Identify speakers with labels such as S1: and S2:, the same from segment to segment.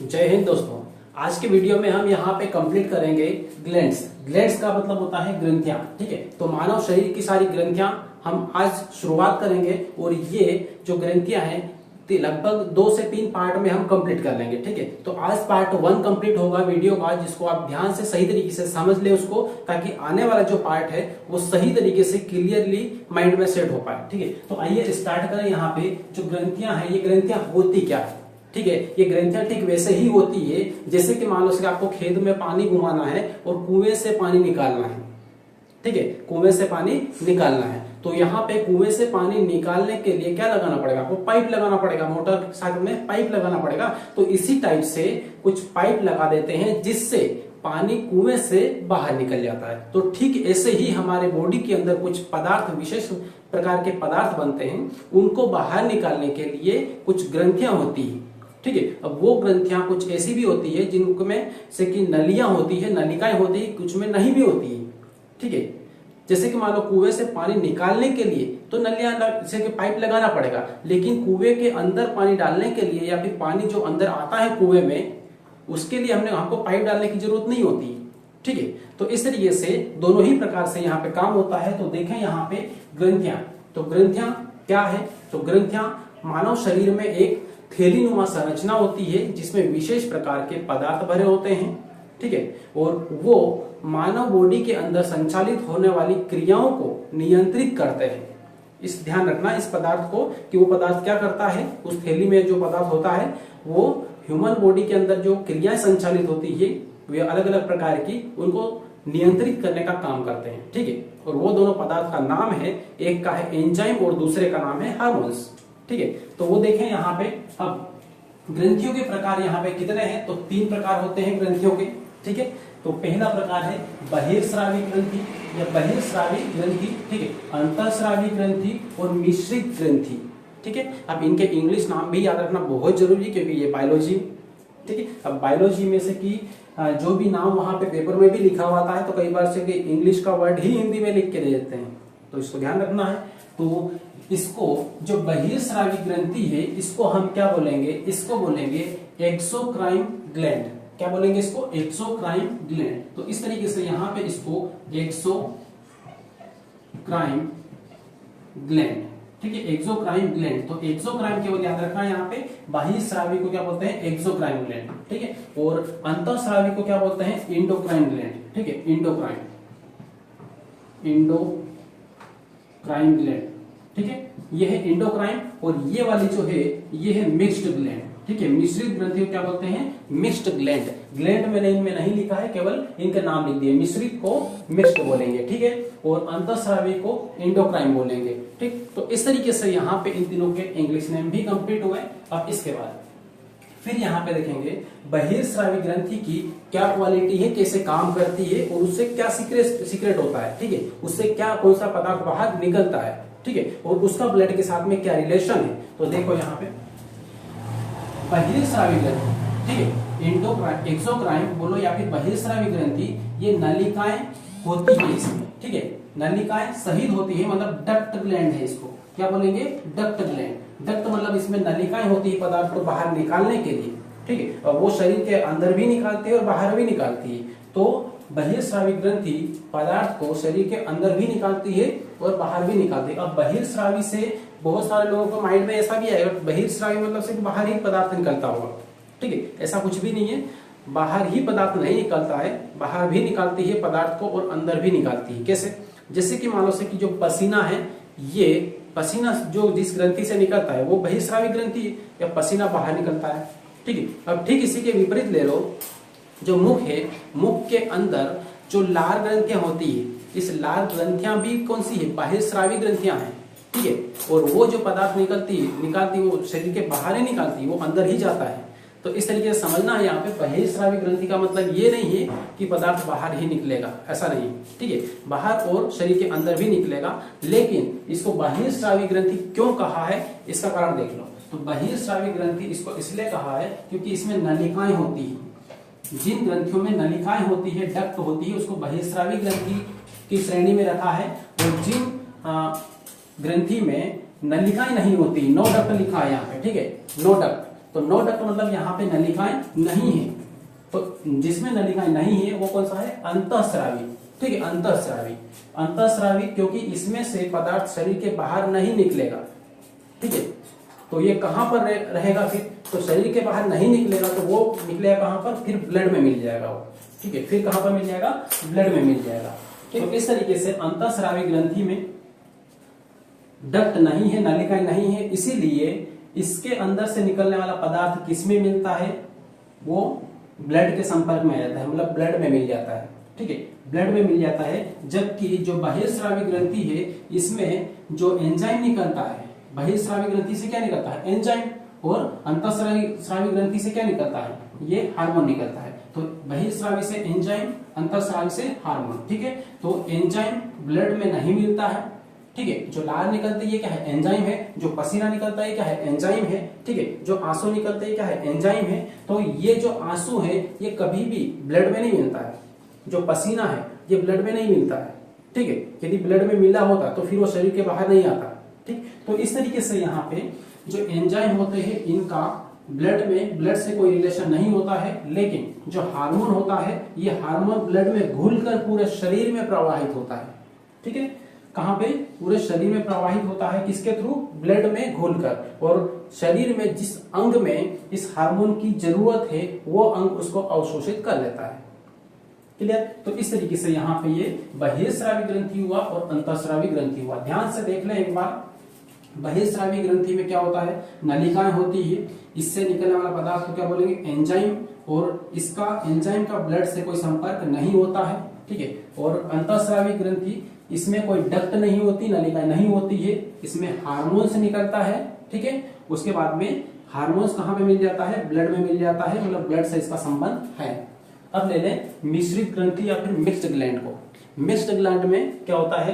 S1: जय हिंद दोस्तों। आज के वीडियो में हम यहाँ पे कंप्लीट करेंगे ग्लैंड्स। ग्लैंड्स का मतलब होता है ग्रंथियां। ठीक है, तो मानव शरीर की सारी ग्रंथियां हम आज शुरुआत करेंगे और ये जो ग्रंथियां हैं लगभग 2 से 3 पार्ट में हम कंप्लीट कर लेंगे। ठीक है, तो आज पार्ट 1 कंप्लीट होगा वीडियो का, जिसको आप ध्यान से सही तरीके से समझ ले उसको, ताकि आने वाला जो पार्ट है वो सही तरीके से क्लियरली माइंड में सेट हो पाए। ठीक है, तो आइए स्टार्ट करें। यहाँ पे जो ग्रंथियां हैं, ये ग्रंथियां होती क्या है? ठीक है, ये ग्रंथियां ठीक वैसे ही होती है जैसे कि मान लो कि आपको खेत में पानी घुमाना है और कुएं से पानी निकालना है। ठीक है, कुएं से पानी निकालना है, तो यहाँ पे कुएं से पानी निकालने के लिए क्या लगाना पड़ेगा? आपको पाइप लगाना पड़ेगा, मोटर साइकिल में पाइप लगाना पड़ेगा। तो इसी टाइप से कुछ पाइप लगा देते हैं जिससे पानी कुएं से बाहर निकल जाता है। तो ठीक ऐसे ही हमारे बॉडी के अंदर कुछ पदार्थ, विशेष प्रकार के पदार्थ बनते हैं, उनको बाहर निकालने के लिए कुछ ग्रंथियां होती है। ठीक है, अब वो ग्रंथियां कुछ ऐसी भी होती है जिनमें से कि नलियां होती है, नलिकाएं होती है, कुछ में नहीं भी होती है। ठीक है, जैसे कि मान लो कुएं से पानी निकालने के लिए तो नलियां जैसे कि पाइप लगाना पड़ेगा, लेकिन कुएं के अंदर पानी डालने के लिए या फिर पानी जो अंदर आता है कुएं में, उसके लिए हमको पाइप डालने की जरूरत नहीं होती। ठीक है, तो इस तरीके से दोनों ही प्रकार से यहाँ पे काम होता है। तो देखें यहाँ पे ग्रंथियां, तो ग्रंथियां क्या है? तो ग्रंथियां मानव शरीर में एक थैलीनुमा संरचना होती है जिसमें विशेष प्रकार के पदार्थ भरे होते हैं। ठीक है, और वो मानव बॉडी के अंदर संचालित होने वाली क्रियाओं को नियंत्रित करते हैं। इस ध्यान रखना इस पदार्थ को कि वो पदार्थ क्या करता है। उस थैली में जो पदार्थ होता है वो ह्यूमन बॉडी के अंदर जो क्रियाएं संचालित होती है वे अलग अलग प्रकार की, उनको नियंत्रित करने का काम करते हैं। ठीक है, और वो दोनों पदार्थ का नाम है, एक का है एंजाइम और दूसरे का नाम है हार्मोन्स। ठीक है, तो वो देखें यहाँ पे। अब ग्रंथियों के प्रकार यहाँ पे कितने हैं? तो 3 प्रकार होते हैं ग्रंथियों के। ठीक है, तो पहला प्रकार है बहिर्स्रावी ग्रंथि या बहिर्स्रावी ग्रंथि। ठीक है, अंतःस्रावी ग्रंथि और मिश्रित ग्रंथि। ठीक है, अब इनके इंग्लिश नाम भी याद रखना बहुत जरूरी है क्योंकि ये बायोलॉजी। ठीक है, अब बायोलॉजी में से कि जो भी नाम वहां पे पेपर में भी लिखा हुआ है, तो कई बार से इंग्लिश का वर्ड ही हिंदी में लिख के दे देते हैं, तो इसको ध्यान रखना है। तो इसको जो बहिर्स्रावी ग्रंथि है इसको हम क्या बोलेंगे? इसको बोलेंगे एक्सोक्राइन ग्लैंड। क्या बोलेंगे इसको? Exocrine gland. तो इस तरीके से यहाँ पे इसको एक्सोक्राइन ग्लैंड। ठीक है, एक्सोक्राइन ग्लैंड। तो एक्सोक्राइन केवल याद रखना है, यहाँ पे बहिर्स्रावी को क्या बोलते हैं? Exocrine gland. ठीक है, और अंतःस्रावी को क्या बोलते हैं? Endocrine gland. ठीक है, इंडोक्राइन ग्लैंड। ठीक है, ये है इंडोक्राइन और ये वाली जो है ये है मिक्स्ड ग्लैंड। ठीक है, मिश्रित ग्रंथि को क्या बोलते हैं? Mixed gland. ग्लैंड मैंने इनमें नहीं लिखा है, केवल इनके नाम लिख दिए। मिश्रित को मिक्स्ड बोलेंगे। ठीक है, और अंतःस्रावी को इंडोक्राइन बोलेंगे। ठीक, तो इस तरीके से यहाँ पे इन तीनों के इंग्लिश नेम भी कंप्लीट हुए। अब इसके बाद फिर यहाँ पे देखेंगे बहिर्स्रावी ग्रंथि की क्या क्वालिटी है, कैसे काम करती है और उससे क्या सीक्रेट होता है। ठीक है, उससे क्या कौन सा पदार्थ बाहर निकलता है। ठीक है, और उसका ब्लड के साथ में क्या रिलेशन है। तो देखो यहाँ पे बहिर्स्रावी ग्रंथि, ठीक है, एक्सोक्राइन बोलो या फिर बहिर्स्रावी ग्रंथि, ये नलिकाएं होती है इसमें। ठीक है, नलिकाएं शहीद होती है, मतलब डक्ट ग्लैंड है। इसको क्या बोलेंगे? Duct gland. डक्ट मतलब इसमें नलिकाएं होती है पदार्थ को बाहर निकालने के लिए। ठीक है, और वो शरीर के अंदर भी निकालती है और बाहर भी निकालती है। तो बहिर्स्रावी ग्रंथि पदार्थ को शरीर के अंदर भी निकालती है और बाहर भी निकालती है। अब बहिर्स्रावी से बहुत सारे लोगों को माइंड में ऐसा भी आएगा, बहिर्स्रावी मतलब सिर्फ बाहर ही पदार्थ निकलता होगा। ठीक है, ऐसा कुछ भी नहीं है, बाहर ही पदार्थ नहीं निकलता है, बाहर भी निकालती है पदार्थ को और अंदर भी निकालती है। कैसे? जैसे कि मान लो से कि जो पसीना है, ये पसीना जो जिस ग्रंथि से निकलता है वो बहिर्स्रावी ग्रंथि है, या पसीना बाहर निकलता है। ठीक है, अब ठीक इसी के विपरीत ले लो, जो मुख है, मुख के अंदर जो लार ग्रंथियां होती है, इस लार ग्रंथियां भी कौन सी है? बहिर्स्रावी ग्रंथियां हैं। ठीक है, और वो जो पदार्थ निकलती वो शरीर के बाहर ही निकालती है, वो अंदर ही जाता है। तो इस तरीके से समझना है यहाँ पे बहिर्स्रावी ग्रंथि का मतलब ये नहीं है कि पदार्थ बाहर ही निकलेगा, ऐसा नहीं। ठीक है, बाहर और शरीर के अंदर भी निकलेगा, लेकिन इसको बहिर्स्रावी ग्रंथि क्यों कहा है इसका कारण देख लो। तो बहिर्स्रावी ग्रंथि इसको इसलिए कहा है क्योंकि इसमें नलिकाएं होती है। जिन ग्रंथियों में नलिकाएं होती है, डक्ट होती है, उसको बहिर्स्रावी ग्रंथि की श्रेणी में रखा है। और जिन ग्रंथि में नलिकाएं नहीं होती, नो डक्ट लिखा है यहाँ पे। ठीक है, नो डक्ट, तो नो डक्ट मतलब यहाँ पे नलिकाएं नहीं है। तो जिसमें नलिकाएं नहीं है वो कौन सा है? अंतःस्रावी। ठीक है, अंतःस्रावी। अंतःस्रावी क्योंकि इसमें से पदार्थ शरीर के बाहर नहीं निकलेगा। ठीक है, तो ये कहां पर रहेगा फिर? तो शरीर के बाहर नहीं निकलेगा तो वो निकलेगा कहां पर? फिर ब्लड में मिल जाएगा वो। ठीक है, फिर कहां पर मिल जाएगा? ब्लड में मिल जाएगा। तो इस तरीके से अंतःस्रावी ग्रंथि में डक्ट नहीं है, नलिकाएं नहीं है, इसीलिए इसके अंदर से निकलने वाला पदार्थ किसमें मिलता है? वो ब्लड के संपर्क में आ जाता है, मतलब ब्लड में मिल जाता है। ठीक है, ब्लड में मिल जाता है। जबकि जो बहिर्स्रावी ग्रंथि है इसमें जो एंजाइम निकलता है, बहिर्स्रावी ग्रंथि से क्या निकलता है? एंजाइम। और अंतःस्रावी ग्रंथि से क्या निकलता है? ये हार्मोन निकलता है। तो बहिर्स्रावी से एंजाइम, अंतःस्रावी से हार्मोन। ठीक है, तो एंजाइम ब्लड में नहीं मिलता है। ठीक है, जो लार निकलती है ये क्या है? एंजाइम है। जो पसीना निकलता है क्या है? एंजाइम है। ठीक है, जो आंसू निकलते हैं क्या है? एंजाइम है। तो ये जो आंसू है ये कभी भी ब्लड में नहीं मिलता है। जो पसीना है ये ब्लड में नहीं मिलता है। ठीक है, यदि ब्लड में मिला होता तो फिर वो शरीर के बाहर नहीं आता। ठीक, तो इस तरीके से यहाँ पे जो एंजाइम होते हैं इनका ब्लड से कोई रिलेशन नहीं होता है, लेकिन जो हार्मोन होता है ये हार्मोन ब्लड में घुलकर पूरे शरीर में प्रवाहित होता है। ठीक है, कहां पे? पूरे शरीर में प्रवाहित होता है। किसके थ्रू? ब्लड में घुलकर। और शरीर में जिस अंग में इस हार्मोन की जरूरत है वो अंग उसको अवशोषित कर लेता है। क्लियर? तो इस तरीके से यहाँ पे ये बहिर्स्रावी ग्रंथि हुआ और अंतःस्रावी ग्रंथि हुआ। ध्यान से देख लें एक बार। बहिर्स्रावी ग्रंथि में क्या होता है? नलिकाएं होती है, इससे निकलने वाला पदार्थ को क्या बोलेंगे? एंजाइम। और इसका एंजाइम का ब्लड से कोई संपर्क नहीं होता है। ठीक है, और अंतःस्रावी ग्रंथि इसमें कोई डक्ट नहीं होती, नलिकाएं नहीं होती है, इसमें हार्मोन से निकलता है। ठीक है, उसके बाद में हार्मोन्स कहां पे मिल जाता है? ब्लड में मिल जाता है, मतलब ब्लड से इसका संबंध है। अब ले लें मिश्रित ग्रंथि या फिर मिक्स्ड ग्लैंड को। मिक्स्ड ग्लैंड में क्या होता है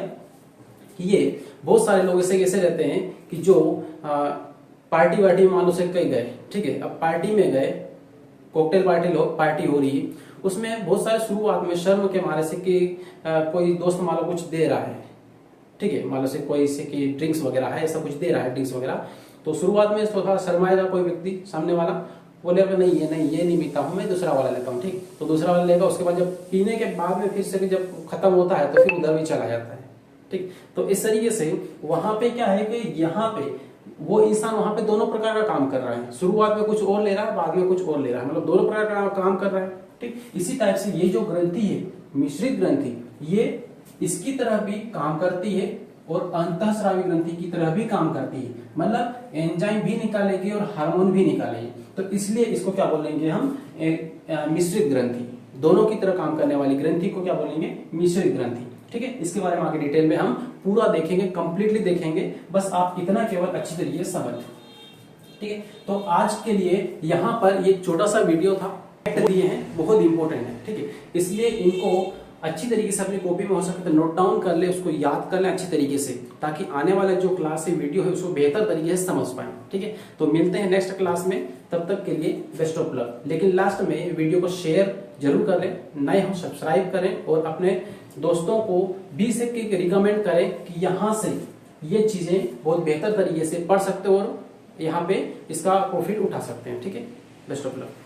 S1: कि ये बहुत सारे लोग ऐसे रहते हैं कि जो पार्टी वार्टी मान लो से कहीं गए। ठीक है, अब पार्टी में गए, कॉकटेल पार्टी हो रही है, उसमें बहुत सारे शुरुआत में शर्म के मारे से कि कोई दोस्त मान लो कुछ दे रहा है। ठीक है, मान लो से कोई से कि ड्रिंक्स वगैरह है, ऐसा कुछ दे रहा है, ड्रिंक्स वगैरह। तो शुरुआत में थोड़ा शर्माएगा कोई व्यक्ति, सामने वाला बोलेगा नहीं ये नहीं पीता हूं मैं, दूसरा वाला लेता हूँ। ठीक, तो दूसरा वाला लेगा। उसके बाद जब पीने के बाद में फिर से भी जब खत्म होता है तो फिर उधर भी चला जाता है। ठीक, तो इस तरीके से वहां पे क्या है कि यहाँ पे वो इंसान वहां पे दोनों प्रकार का काम कर रहा है। शुरुआत में कुछ और ले रहा है, बाद में कुछ और ले रहा है, मतलब दोनों प्रकार का काम कर रहा है। ठीक, इसी टाइप से ये जो ग्रंथि है मिश्रित ग्रंथि, ये इसकी तरह भी काम करती है और अंतःस्रावी ग्रंथि की तरह भी काम करती है, मतलब एंजाइम भी निकालेगी और हार्मोन भी निकालेगी। तो इसलिए इसको क्या बोलेंगे हम? मिश्रित ग्रंथि। दोनों की तरह काम करने वाली ग्रंथि को क्या बोलेंगे? मिश्रित ग्रंथि। ठीक है, इसके बारे में आगे डिटेल में हम पूरा देखेंगे, कंप्लीटली देखेंगे। बस आप इतना केवल अच्छी तरीके से समझ। ठीक है, तो आज के लिए यहाँ पर ये छोटा सा वीडियो था, दिए हैं, बहुत इंपॉर्टेंट है। ठीक है, इसलिए इनको अच्छी तरीके से अपनी कॉपी में हो सके तो नोट डाउन कर ले, उसको याद कर ले अच्छी तरीके से, ताकि आने वाला जो क्लास है वीडियो है उसको बेहतर तरीके से समझ पाए। ठीक है, तो मिलते हैं नेक्स्ट क्लास में, तब तक के लिए बेस्ट ऑफ लक। लेकिन लास्ट में वीडियो को शेयर जरूर करें, नए हो सब्सक्राइब करें और अपने दोस्तों को भी से रिकमेंड करें कि यहाँ से ये चीजें बहुत बेहतर तरीके से पढ़ सकते हो और यहाँ पे इसका प्रॉफिट उठा सकते हैं। ठीक है, बेस्ट ऑफ लक।